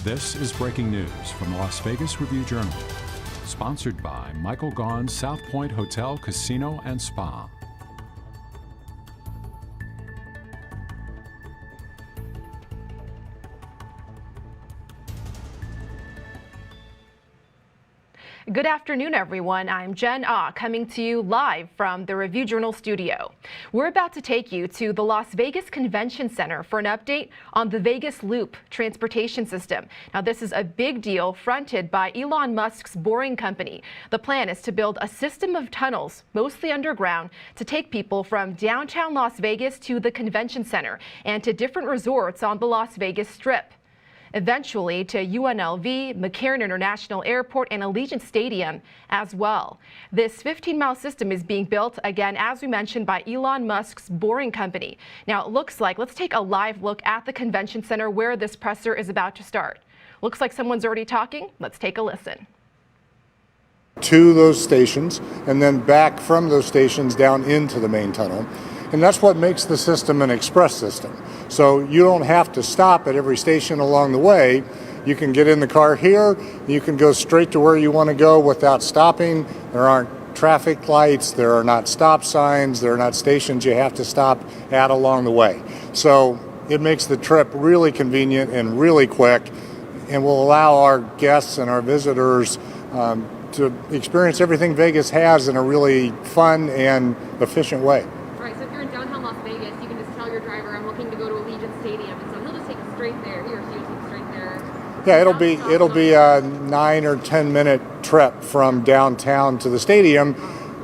This is breaking news from the Las Vegas Review-Journal, sponsored by Michael Gaughan's South Point Hotel, Casino, and Spa. Good afternoon, everyone. I'm Jen Ah, coming to you live from the Review-Journal studio. We're about to take you to the Las Vegas Convention Center for an update on the Vegas Loop transportation system. Now, this is a big deal fronted by Elon Musk's Boring Company. The plan is to build a system of tunnels, mostly underground, to take people from downtown Las Vegas to the convention center and to different resorts on the Las Vegas Strip. Eventually to UNLV, McCarran International Airport, and Allegiant Stadium as well. This 15-mile system is being built, again, as we mentioned, by Elon Musk's Boring Company. Now, it looks like, let's take a live look at the convention center where this presser is about to start. Looks like someone's already talking. Let's take a listen. To those stations and then back from those stations down into the main tunnel. And that's what makes the system an express system. So you don't have to stop at every station along the way. You can get in the car here, you can go straight to where you want to go without stopping. There aren't traffic lights, there are not stop signs, there are not stations you have to stop at along the way. So it makes the trip really convenient and really quick, and will allow our guests and our visitors to experience everything Vegas has in a really fun and efficient way. Right, so if you're in downtown Las Vegas, you can just tell your driver, I'm looking to go to Allegiant Stadium, and so he'll just take you straight there. He or she will take you straight there. Yeah, it'll be a 9 or 10 minute trip from downtown to the stadium.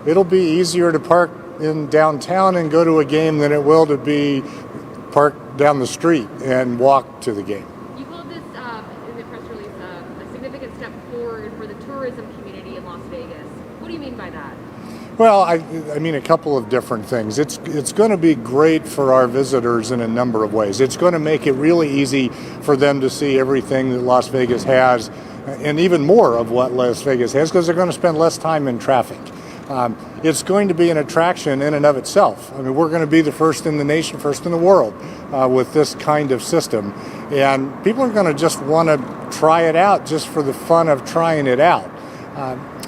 It'll be easier to park in downtown and go to a game than it will to be parked down the street and walk to the game. You called this, in the press release, a significant step forward for the tourism community in Las Vegas. What do you mean by that? Well, I mean a couple of different things. It's going to be great for our visitors in a number of ways. It's going to make it really easy for them to see everything that Las Vegas has, and even more of what Las Vegas has, because they're going to spend less time in traffic. It's going to be an attraction in and of itself. I mean, we're going to be the first in the nation, first in the world with this kind of system. And people are going to just want to try it out just for the fun of trying it out.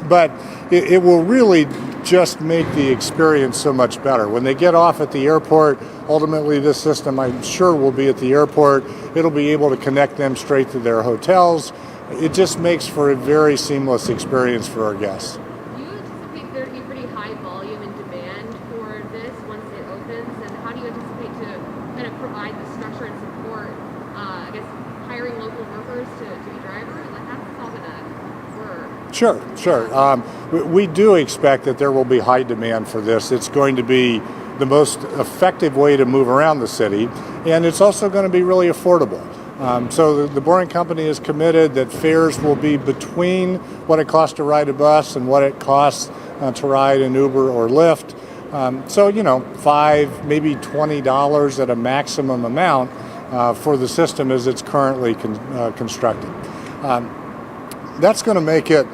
But it will really just make the experience so much better. When they get off at the airport, ultimately this system, I'm sure, will be at the airport. It'll be able to connect them straight to their hotels. It just makes for a very seamless experience for our guests. Do you anticipate there to be pretty high volume and demand for this once it opens? And how do you anticipate to kind of provide the structure and support, I guess, hiring local workers to be drivers? Like, how's this all going to work? Sure. We do expect that there will be high demand for this. It's going to be the most effective way to move around the city, and it's also going to be really affordable. So the Boring Company is committed that fares will be between what it costs to ride a bus and what it costs to ride an Uber or Lyft. So, $5, maybe $20 at a maximum amount for the system as it's currently constructed. That's going to make it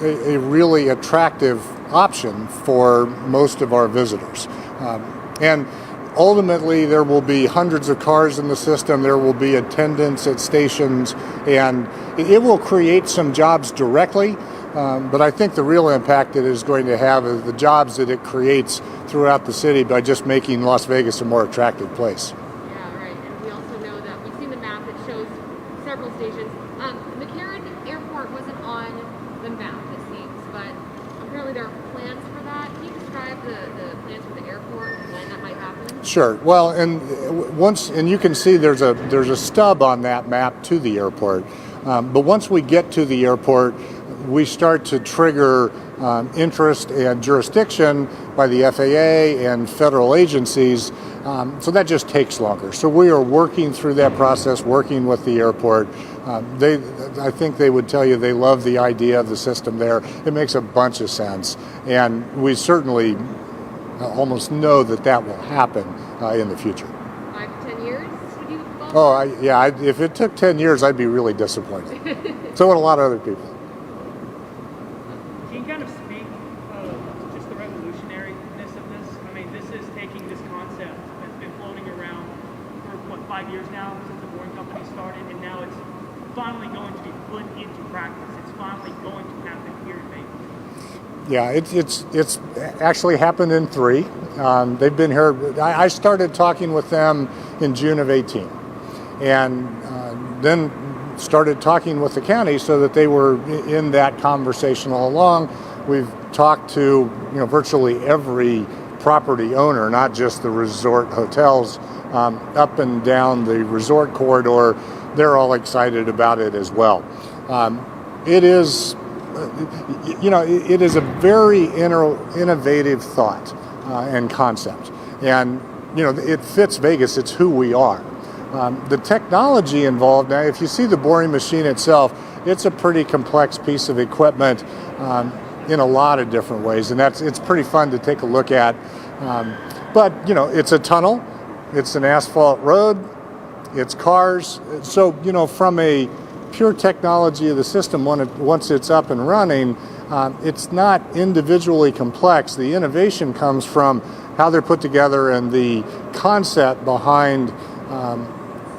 a really attractive option for most of our visitors. And ultimately, there will be hundreds of cars in the system. There will be attendants at stations, and it will create some jobs directly. But I think the real impact it is going to have is the jobs that it creates throughout the city by just making Las Vegas a more attractive place. Yeah, right. And we also know that we've seen the map that shows several stations. McCarran Airport wasn't on the map, it seems, but apparently there are plans for that. Can you describe the plans for the airport and when that might happen? Sure. Well, and you can see there's a stub on that map to the airport. But once we get to the airport, we start to trigger interest and jurisdiction by the FAA and federal agencies. So that just takes longer. So we are working through that process, working with the airport. I think they would tell you they love the idea of the system there. It makes a bunch of sense. And we certainly almost know that will happen in the future. 5 to 10 years? Would you If it took 10 years, I'd be really disappointed. So would a lot of other people. Can you kind of speak to just the revolutionariness of this? I mean, this is taking this concept that's been floating around for, 5 years now, since the Boring Company started, and now it's finally going to be put into practice. It's finally going to happen here in Vegas. Yeah, it's actually happened in 3. They've been here. I started talking with them in June of 18, and then started talking with the county so that they were in that conversation all along. We've talked to virtually every property owner, not just the resort hotels, up and down the resort corridor. They're all excited about it as well. It is, it is a very innovative thought and concept, and it fits Vegas. It's who we are. The technology involved, now if you see the boring machine itself, it's a pretty complex piece of equipment in a lot of different ways, and it's pretty fun to take a look at. But it's a tunnel, it's an asphalt road, it's cars. So from a pure technology of the system, once it's up and running, it's not individually complex. The innovation comes from how they're put together and the concept behind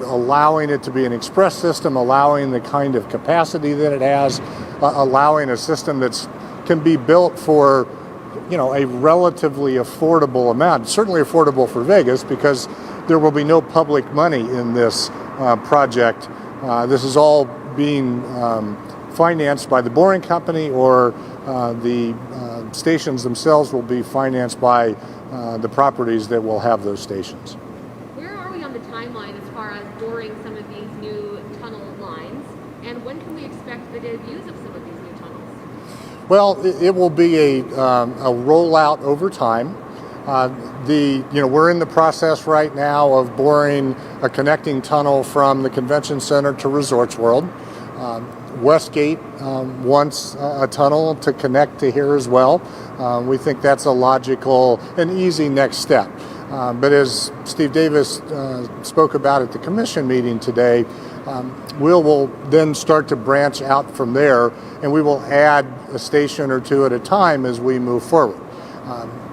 allowing it to be an express system, allowing the kind of capacity that it has, allowing a system that can be built for a relatively affordable amount. Certainly affordable for Vegas, because there will be no public money in this project. This is all being financed by the boring company, or the stations themselves will be financed by the properties that will have those stations. Where are we on the timeline as far as boring some of these new tunnel lines, and when can we expect the debuts of some of these new tunnels? Well, it will be a rollout over time. We're in the process right now of boring a connecting tunnel from the convention center to Resorts World. Westgate wants a tunnel to connect to here as well. We think that's a logical and easy next step. But as Steve Davis spoke about at the commission meeting today, we'll then start to branch out from there, and we will add a station or two at a time as we move forward.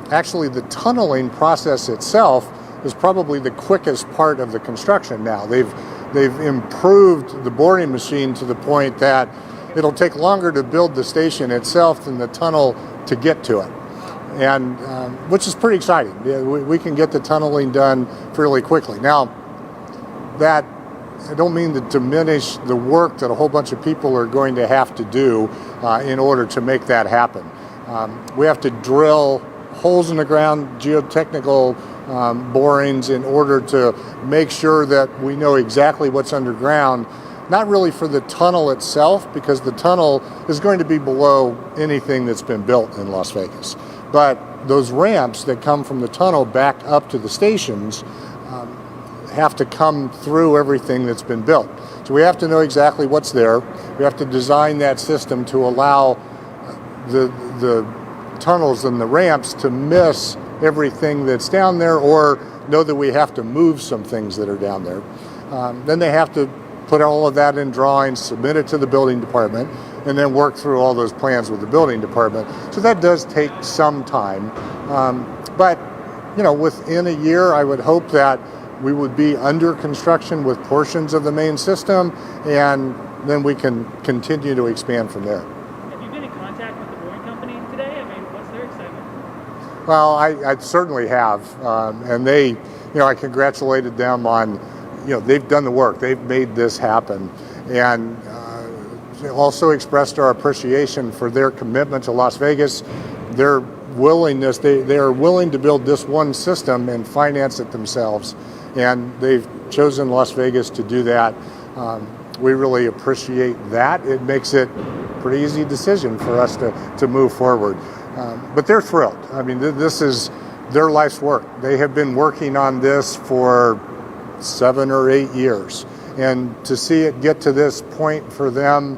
Actually, the tunneling process itself is probably the quickest part of the construction now. They've improved the boring machine to the point that it'll take longer to build the station itself than the tunnel to get to it, and which is pretty exciting. Yeah, we can get the tunneling done fairly quickly. Now, that I don't mean to diminish the work that a whole bunch of people are going to have to do in order to make that happen. We have to drill holes in the ground, geotechnical borings, in order to make sure that we know exactly what's underground. Not really for the tunnel itself, because the tunnel is going to be below anything that's been built in Las Vegas. But those ramps that come from the tunnel back up to the stations have to come through everything that's been built. So we have to know exactly what's there. We have to design that system to allow the tunnels and the ramps to miss everything that's down there, or know that we have to move some things that are down there. Then they have to put all of that in drawings, submit it to the building department, and then work through all those plans with the building department. So that does take some time. But within a year, I would hope that we would be under construction with portions of the main system, and then we can continue to expand from there. Have you been in contact with the boring company today? I mean, what's their excitement? Well, I certainly have, and they, I congratulated them on, they've done the work, they've made this happen, and also expressed our appreciation for their commitment to Las Vegas, their willingness. They are willing to build this one system and finance it themselves, and they've chosen Las Vegas to do that. We really appreciate that. It makes it a pretty easy decision for us to move forward. But they're thrilled. I mean, this is their life's work. They have been working on this for 7 or 8 years. And to see it get to this point for them,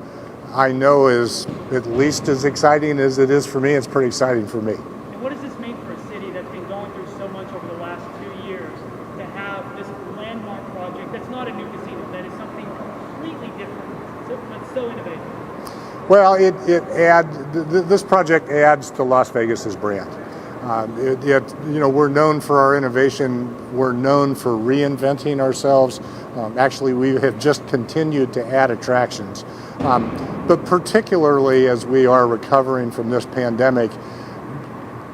I know is at least as exciting as it is for me. It's pretty exciting for me. And what does this mean for a city that's been going through so much over the last 2 years to have this landmark project that's not a new casino, that is something completely different, but so innovative? Well, this project adds to Las Vegas's brand. We're known for our innovation. We're known for reinventing ourselves. Actually, we have just continued to add attractions. But particularly as we are recovering from this pandemic,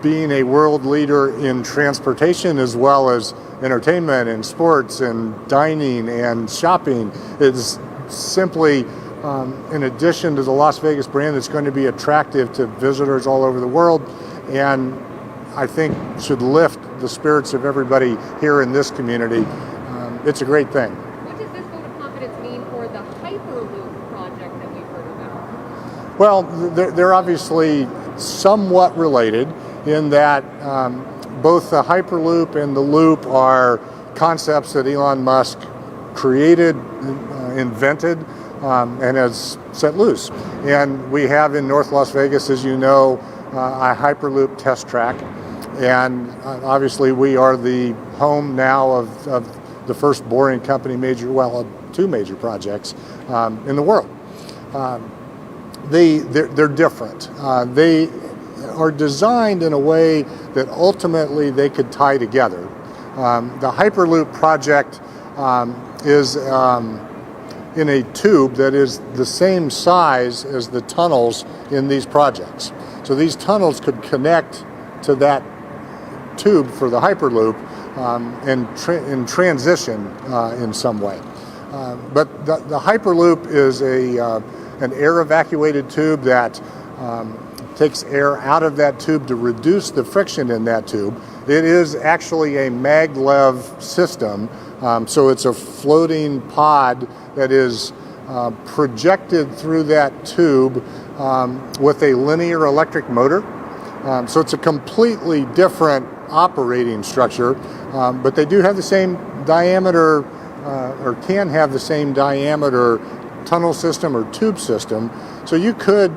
being a world leader in transportation as well as entertainment and sports and dining and shopping is simply, in addition to the Las Vegas brand, that's going to be attractive to visitors all over the world, and I think should lift the spirits of everybody here in this community. It's a great thing. What does this vote of confidence mean for the hyperloop project that we've heard about? Well, they're obviously somewhat related in that both the hyperloop and the loop are concepts that Elon Musk created, invented, and has set loose. And we have in North Las Vegas, as you know, a hyperloop test track. And obviously we are the home now of the first boring company two major projects in the world. They're different. They are designed in a way that ultimately they could tie together. The hyperloop project is in a tube that is the same size as the tunnels in these projects. So these tunnels could connect to that tube for the hyperloop and transition in some way. But the hyperloop is an air evacuated tube that takes air out of that tube to reduce the friction in that tube. It is actually a maglev system, so it's a floating pod that is projected through that tube with a linear electric motor. So it's a completely different operating structure, but they do have the same diameter, or can have the same diameter tunnel system or tube system. So you could,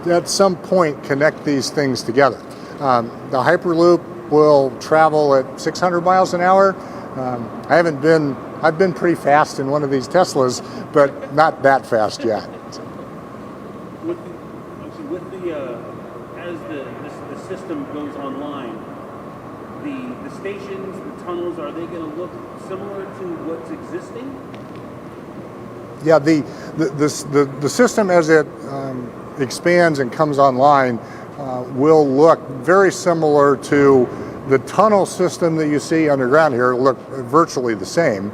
at some point, connect these things together. The Hyperloop will travel at 600 miles an hour. I've been pretty fast in one of these Teslas, but not that fast yet. As the system goes online, the stations, the tunnels, are they going to look similar to what's existing? Yeah, the system as it expands and comes online will look very similar to the tunnel system that you see underground here. It'll look virtually the same.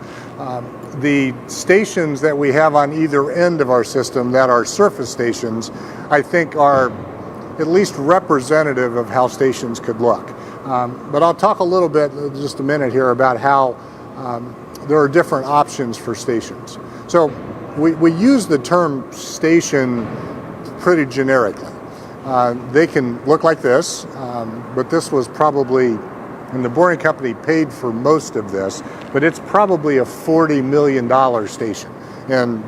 The stations that we have on either end of our system that are surface stations, I think are at least representative of how stations could look. But I'll talk a little bit, just a minute here, about how there are different options for stations. So we use the term station pretty generically. They can look like this, but this was probably, and the Boring Company paid for most of this, but it's probably a $40 million station. And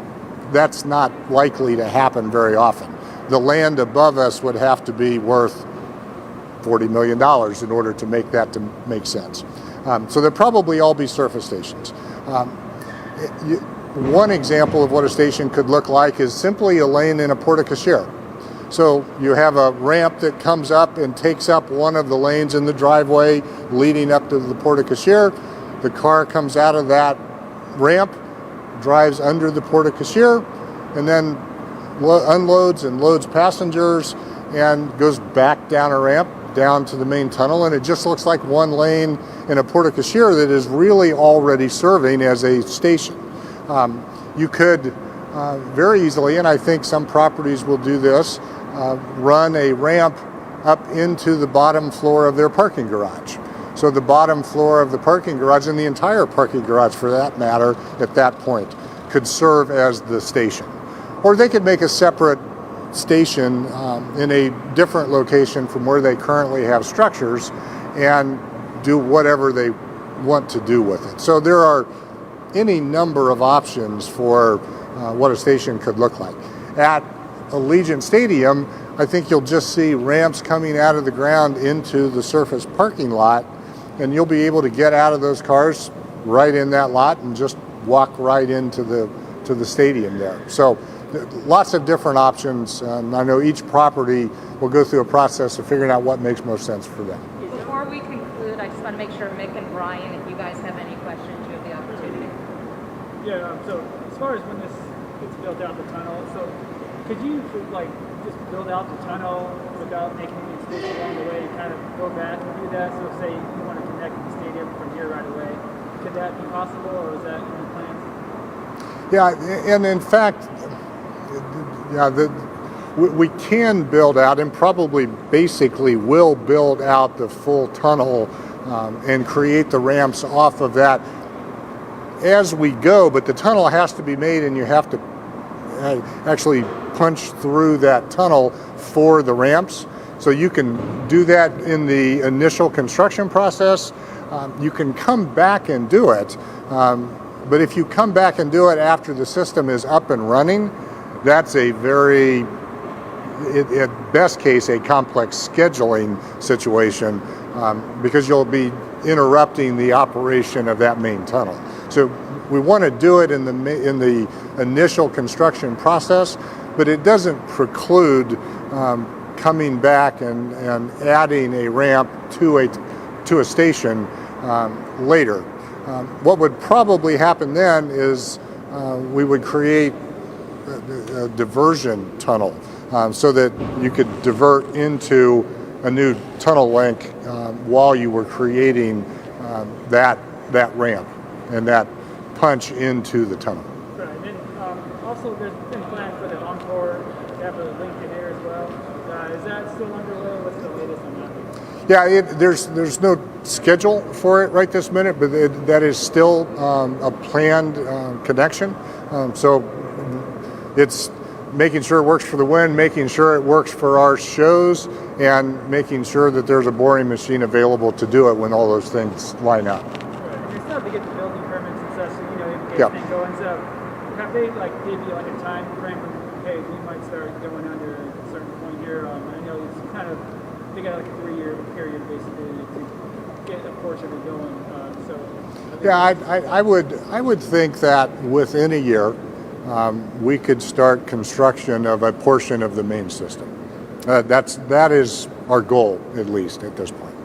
that's not likely to happen very often. The land above us would have to be worth $40 million in order to make that to make sense. So they'll probably all be surface stations. One example of what a station could look like is simply a lane in a porte-cochere. So you have a ramp that comes up and takes up one of the lanes in the driveway leading up to the porte-cochere. The car comes out of that ramp, drives under the porte-cochere, and then unloads and loads passengers and goes back down a ramp down to the main tunnel, and it just looks like one lane in a porte-cochere that is really already serving as a station. You could very easily, and I think some properties will do this, run a ramp up into the bottom floor of their parking garage. So the bottom floor of the parking garage, and the entire parking garage for that matter, at that point, could serve as the station. Or they could make a separate station in a different location from where they currently have structures and do whatever they want to do with it. So there are any number of options for what a station could look like. At Allegiant Stadium, I think you'll just see ramps coming out of the ground into the surface parking lot, and you'll be able to get out of those cars right in that lot and just walk right into the stadium there. So lots of different options. I know each property will go through a process of figuring out what makes most sense for them. Before we conclude, I just want to make sure Mick and Brian, if you guys have any questions, you have the opportunity. Yeah, so as far as when this gets built out, the tunnel, so could you like just build out the tunnel without making any mistakes along the way and kind of go back and do that? So say you want to connect the stadium from here right away, could that be possible, or is that in the plans? Yeah, and in fact, yeah, we can build out and probably basically will build out the full tunnel and create the ramps off of that as we go, but the tunnel has to be made and you have to actually punch through that tunnel for the ramps. So you can do that in the initial construction process. You can come back and do it, but if you come back and do it after the system is up and running, that's a very, at best case, a complex scheduling situation because you'll be interrupting the operation of that main tunnel. So we want to do it in the initial construction process, but it doesn't preclude coming back and adding a ramp to a station later. What would probably happen then is we would create a diversion tunnel so that you could divert into a new tunnel link while you were creating that ramp and that punch into the tunnel. Right, and then also there's been plans for the Encore to have a link in here as well. Is that still underway? What's the latest on that? Yeah, there's no schedule for it right this minute, but that is still a planned connection. So it's making sure it works for the wind, making sure it works for our shows, and making sure that there's a boring machine available to do it when all those things line up. Right, and it's tough to get the building permits and such, so you know, if Yep. things going. So have they like give you like a time frame when, hey, we might start going under a certain point here? I know it's kind of, they got like a 3-year period basically to get a portion of it going. Yeah, I would think that within a year we could start construction of a portion of the main system. That is our goal, at least at this point.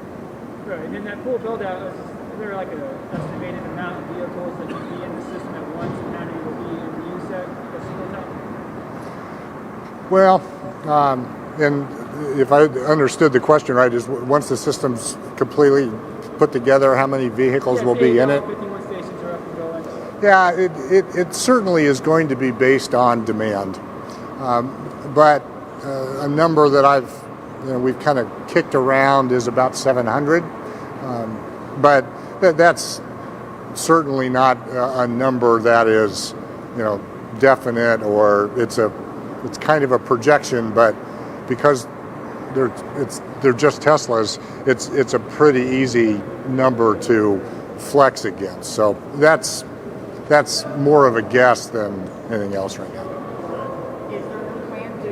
Right, and then that full build out, is there like an estimated amount of vehicles that can be in the system at once, and how many will be in the use at a single time? Well, and if I understood the question right, is once the system's completely put together, how many vehicles will be in it? 51 stations are up and going. Yeah, it certainly is going to be based on demand, but a number that we've kind of kicked around is about 700, but that's certainly not a number that is, definite, or it's kind of a projection. But because they're just Teslas, it's a pretty easy number to flex against. So that's more of a guess than anything else right now. Is there a plan to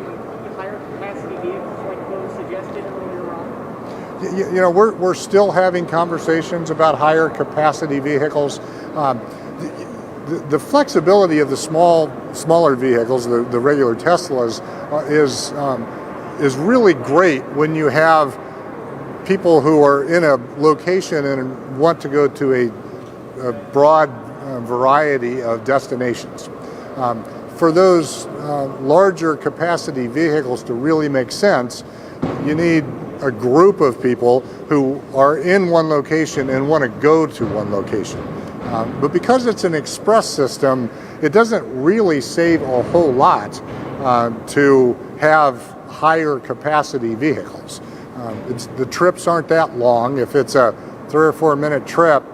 higher capacity vehicles like those suggested earlier on? We're still having conversations about higher capacity vehicles. The flexibility of the smaller vehicles, the regular Teslas, is really great when you have people who are in a location and want to go to a broad variety of destinations. For those larger capacity vehicles to really make sense, you need a group of people who are in one location and want to go to one location. But because it's an express system, it doesn't really save a whole lot to have higher capacity vehicles. The trips aren't that long. If it's a 3 or 4 minute trip,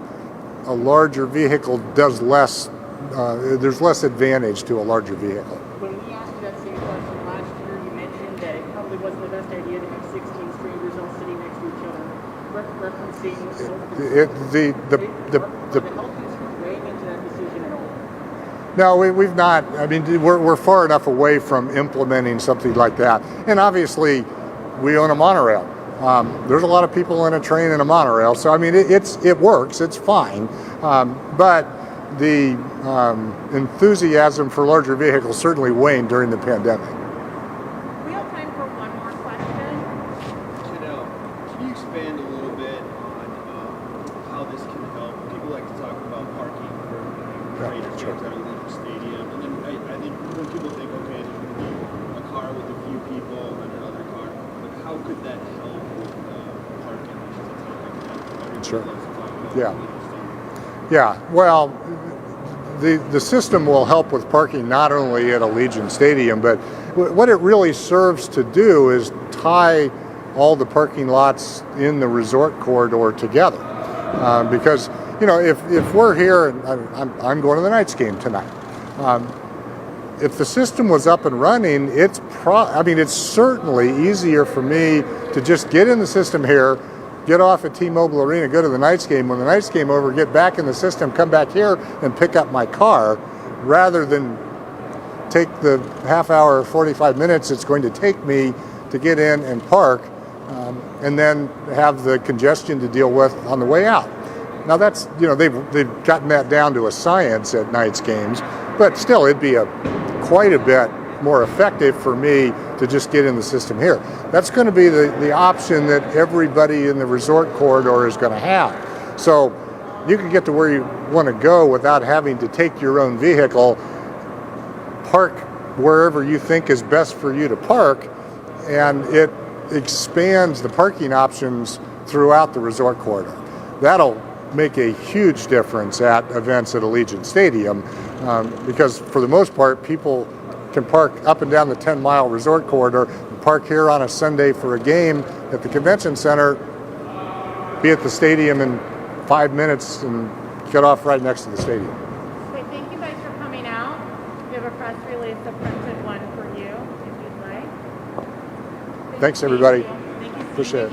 a larger vehicle does less, there's less advantage to a larger vehicle. When we asked you that same question last year, you mentioned that it probably wasn't the best idea to have 16 strangers all sitting next to each other, referencing the health concerns weighing into that decision at all? No, we've not. I mean, we're far enough away from implementing something like that. And obviously, we own a monorail. There's a lot of people in a train and a monorail, so I mean, it works. It's fine. But the enthusiasm for larger vehicles certainly waned during the pandemic. We have time for one more question. Janelle, can you expand a little bit on how this can help? People like to talk about parking for trains at Allegiant. could that help with parking issues? Sure. Yeah. Yeah. Well, the system will help with parking not only at Allegiant Stadium, but what it really serves to do is tie all the parking lots in the resort corridor together. Because, you know, if we're here, and I'm going to the Knights game tonight, if the system was up and running, it's certainly easier for me to just get in the system here, get off at T-Mobile Arena, go to the Knights game. When the Knights game over, get back in the system, come back here and pick up my car, rather than take the half hour, 45 minutes it's going to take me to get in and park, and then have the congestion to deal with on the way out. Now that's, you know, they've gotten that down to a science at Knights games, but still it'd be quite a bit more effective for me to just get in the system here. That's going to be the option that everybody in the resort corridor is going to have. So you can get to where you want to go without having to take your own vehicle, park wherever you think is best for you to park, and it expands the parking options throughout the resort corridor. That'll make a huge difference at events at Allegiant Stadium, because for the most part, people can park up and down the 10-mile resort corridor, and park here on a Sunday for a game at the convention center, be at the stadium in 5 minutes, and get off right next to the stadium. Okay, thank you guys for coming out. We have a press release, a printed one for you, if you'd like. Thanks, everybody. Thank you. Appreciate it.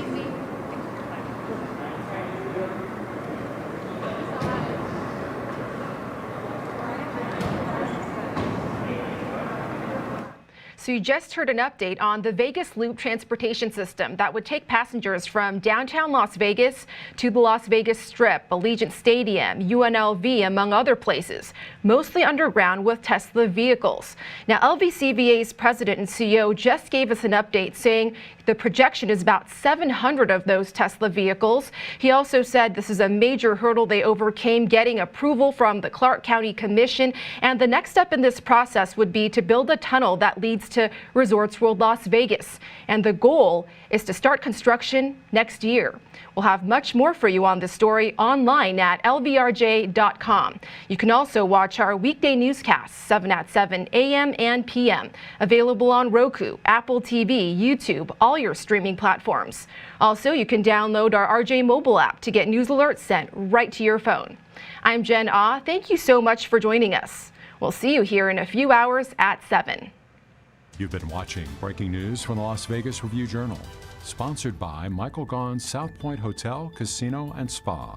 So you just heard an update on the Vegas Loop transportation system that would take passengers from downtown Las Vegas to the Las Vegas Strip, Allegiant Stadium, UNLV, among other places, mostly underground with Tesla vehicles. Now, LVCVA's president and CEO just gave us an update saying the projection is about 700 of those Tesla vehicles. He also said this is a major hurdle they overcame, getting approval from the Clark County Commission. And the next step in this process would be to build a tunnel that leads to Resorts World Las Vegas. And the goal is to start construction next year. We'll have much more for you on this story online at lvrj.com. You can also watch our weekday newscasts 7 at 7 a.m. and p.m. available on Roku, Apple TV, YouTube, all your streaming platforms. Also, you can download our RJ mobile app to get news alerts sent right to your phone. I'm Jen Ah. Thank you so much for joining us. We'll see you here in a few hours at 7. You've been watching breaking news from the Las Vegas Review-Journal, sponsored by Michael Gaughan's South Point Hotel, Casino, and Spa.